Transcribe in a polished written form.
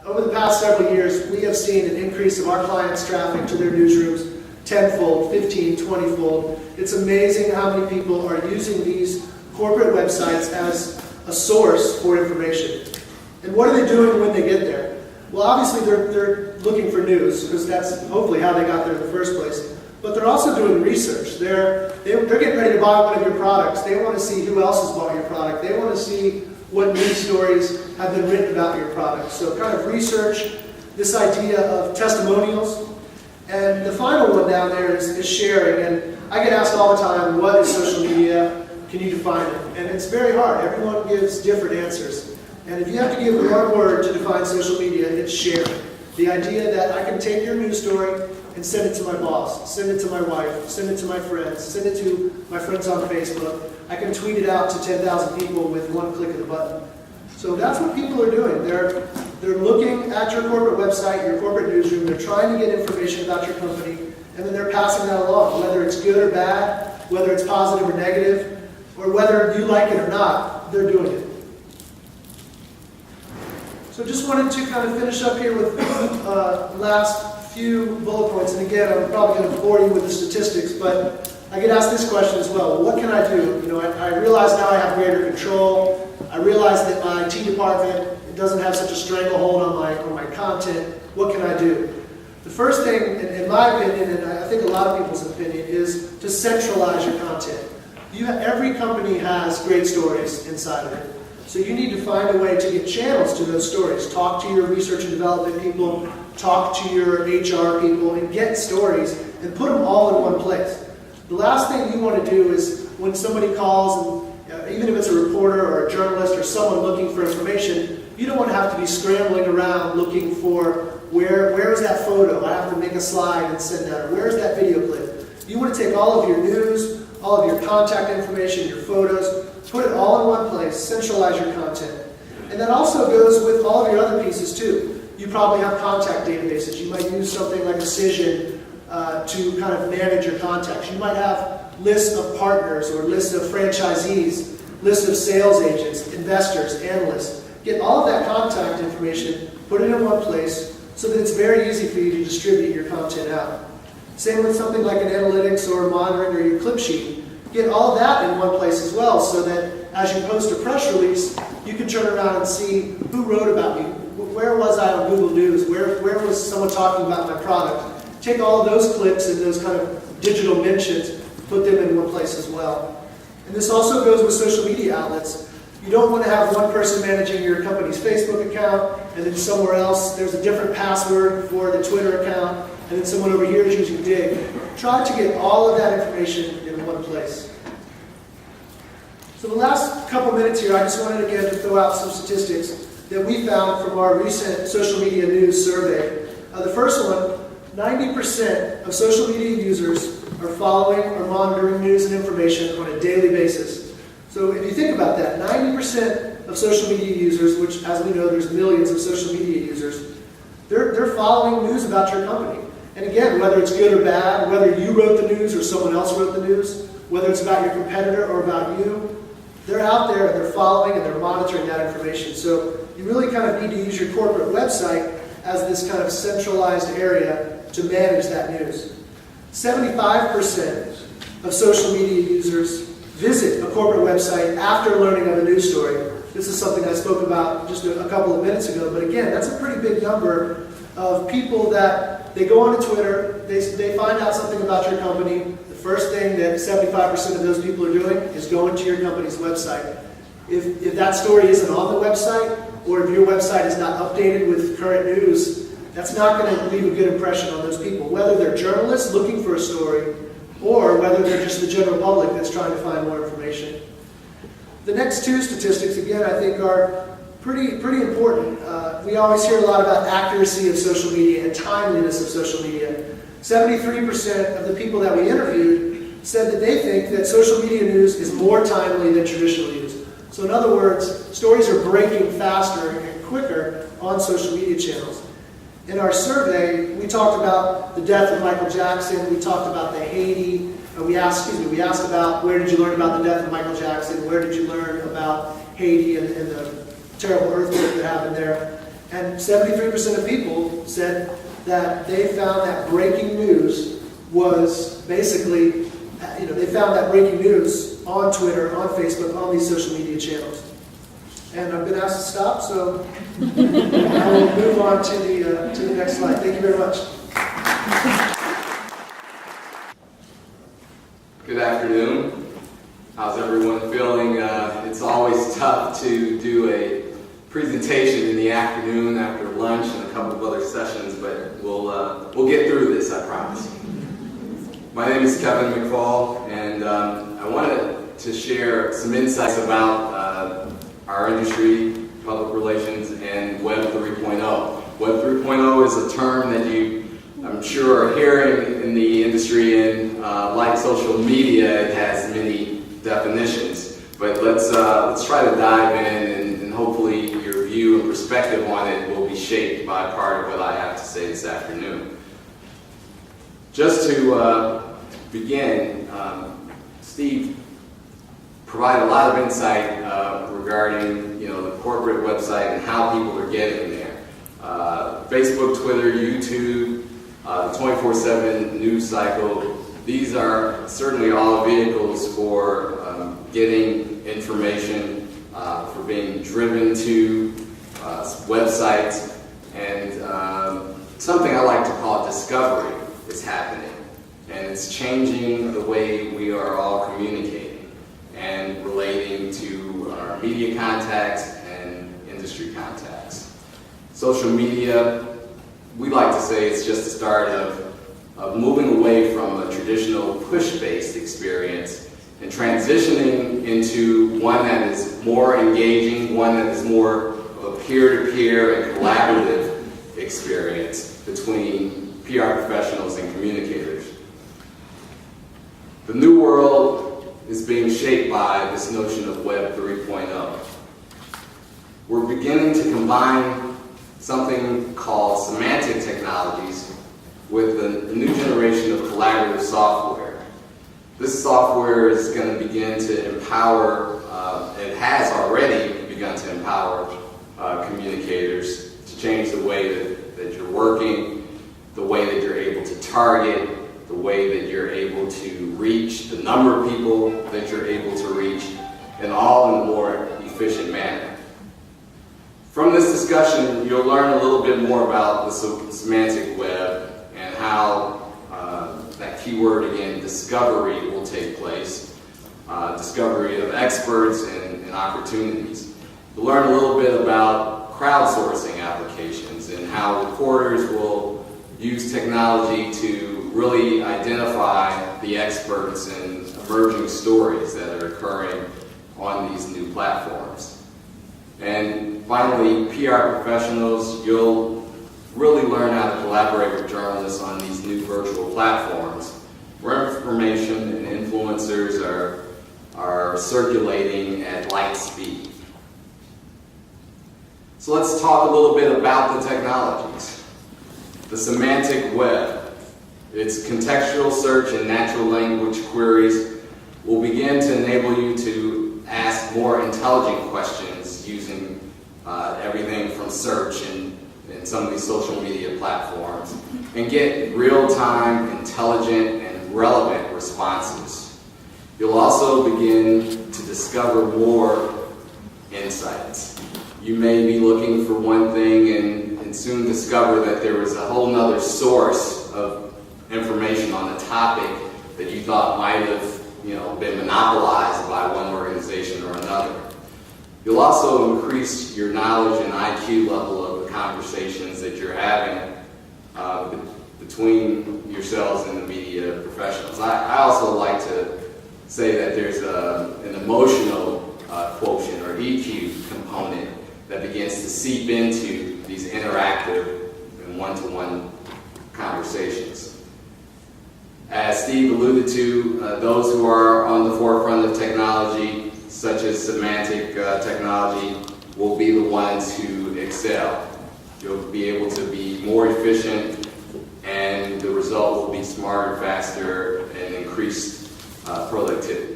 over the past several years, we have seen an increase of our clients' traffic to their newsrooms tenfold, 15, 20-fold. It's amazing how many people are using these corporate websites as a source for information. And what are they doing when they get there? Well, obviously they're looking for news, because that's hopefully how they got there in the first place. But they're also doing research. They're getting ready to buy one of your products. They want to see who else has bought your product. They want to see what news stories have been written about your product. So kind of research, this idea of testimonials. And the final one down there is sharing. And I get asked all the time, what is social media? Can you define it? And it's very hard. Everyone gives different answers. And if you have to give one word to define social media, it's sharing. The idea that I can take your news story and send it to my boss, send it to my wife, send it to my friends, send it to my friends on Facebook. I can tweet it out to 10,000 people with one click of the button. So that's what people are doing. They're looking at your corporate website, your corporate newsroom, they're trying to get information about your company, and then they're passing that along, whether it's good or bad, whether it's positive or negative, or whether you like it or not, they're doing it. So just wanted to kind of finish up here with last few bullet points. And again, I'm probably going to bore you with the statistics, but I get asked this question as well. What can I do? You know, I realize now I have greater control. I realize that my IT department doesn't have such a stranglehold on my content. What can I do? The first thing, in my opinion, and I think a lot of people's opinion, is to centralize your content. Every company has great stories inside of it. So you need to find a way to get channels to those stories. Talk to your research and development people, talk to your HR people, and get stories and put them all in one place. The last thing you want to do is when somebody calls, and even if it's a reporter or a journalist or someone looking for information, you don't want to have to be scrambling around looking for where is that photo? I have to make a slide and send that. Or where is that video clip? You want to take all of your news, all of your contact information, your photos, put it all in one place, centralize your content. And that also goes with all of your other pieces too. You probably have contact databases. You might use something like a Cision to kind of manage your contacts. You might have lists of partners or lists of franchisees, lists of sales agents, investors, analysts. Get all of that contact information, put it in one place so that it's very easy for you to distribute your content out. Same with something like an analytics or monitoring or your clip sheet. Get all of that in one place as well so that as you post a press release, you can turn around and see who wrote about me. Where was I on Google News? Where was someone talking about my product? Take all of those clips and those kind of digital mentions, put them in one place as well. And this also goes with social media outlets. You don't want to have one person managing your company's Facebook account and then somewhere else there's a different password for the Twitter account and then someone over here is using Dig. Try to get all of that information in one place. So the last couple minutes here, I just wanted again to throw out some statistics that we found from our recent social media news survey. The first one, 90% of social media users are following or monitoring news and information on a daily basis. So if you think about that, 90% of social media users, which as we know there's millions of social media users, they're following news about your company. And again, whether it's good or bad, whether you wrote the news or someone else wrote the news, whether it's about your competitor or about you, they're out there and they're following and they're monitoring that information. So you really kind of need to use your corporate website as this kind of centralized area to manage that news. 75% of social media users visit a corporate website after learning of a news story. This is something I spoke about just a couple of minutes ago, but again, that's a pretty big number of people that they go onto Twitter, they find out something about your company. The first thing that 75% of those people are doing is going to your company's website. If that story isn't on the website, or if your website is not updated with current news, that's not going to leave a good impression on those people, whether they're journalists looking for a story, or whether they're just the general public that's trying to find more information. The next two statistics, again, I think are pretty important. We always hear a lot about accuracy of social media and timeliness of social media. 73% of the people that we interviewed said that they think that social media news is more timely than traditional news. So in other words, stories are breaking faster and quicker on social media channels. In our survey, we talked about the death of Michael Jackson, we talked about the Haiti, we asked about where did you learn about the death of Michael Jackson, where did you learn about Haiti and the terrible earthquake that happened there. And 73% of people said that they found that breaking news was basically, they found that breaking news on Twitter, on Facebook, on these social media channels. And I've been asked to stop, so I will move on to the next slide. Thank you very much. Good afternoon. How's everyone feeling? It's always tough to do a presentation in the afternoon after lunch and a couple of other sessions, but we'll get through this, I promise. My name is Kevin McFall, and I wanted to share some insights about our industry, public relations, and Web 3.0. Web 3.0 is a term that I'm sure are hearing in the industry, and like social media, it has many definitions. But let's try to dive in, and hopefully your view and perspective on it will be shaped by part of what I have to say this afternoon. Just to begin, Steve provided a lot of insight regarding the corporate website and how people are getting there. Facebook, Twitter, YouTube, the 24/7 news cycle, these are certainly all vehicles for getting information, for being driven to websites, and something I like to call discovery is happening. And it's changing the way we are all communicating and relating to our media contacts and industry contacts. Social media, we like to say it's just the start of moving away from a traditional push-based experience and transitioning into one that is more engaging, one that is more of a peer-to-peer and collaborative experience between PR professionals and communicators. The new world is being shaped by this notion of Web 3.0. We're beginning to combine something called semantic technologies with a new generation of collaborative software. This software is going to begin to empower, it has already begun to empower communicators to change the way that you're working, the way that you're able to target, the way that you're able to reach, the number of people that you're able to reach, and all in a more efficient manner. From this discussion, you'll learn a little bit more about the semantic web and how that keyword again, discovery, will take place. Discovery of experts and opportunities. You'll learn a little bit about crowdsourcing applications and how reporters will use technology to really identify the experts and emerging stories that are occurring on these new platforms. And finally, PR professionals, you'll really learn how to collaborate with journalists on these new virtual platforms where information and influencers are circulating at light speed. So let's talk a little bit about the technologies. The semantic web, its contextual search and natural language queries will begin to enable you to ask more intelligent questions using everything from search and some of these social media platforms, and get real-time, intelligent, and relevant responses. You'll also begin to discover more insights. You may be looking for one thing and soon discover that there was a whole nother source of information on a topic that you thought might have been monopolized by one organization or another. You'll also increase your knowledge and IQ level of the conversations that you're having between yourselves and the media professionals. I also like to say that there's an emotional quotient or EQ component that begins to seep into these interactive and one-to-one conversations. As Steve alluded to, those who are on the forefront of technology, such as semantic technology, will be the ones who excel. You'll be able to be more efficient, and the result will be smarter, faster, and increased productivity.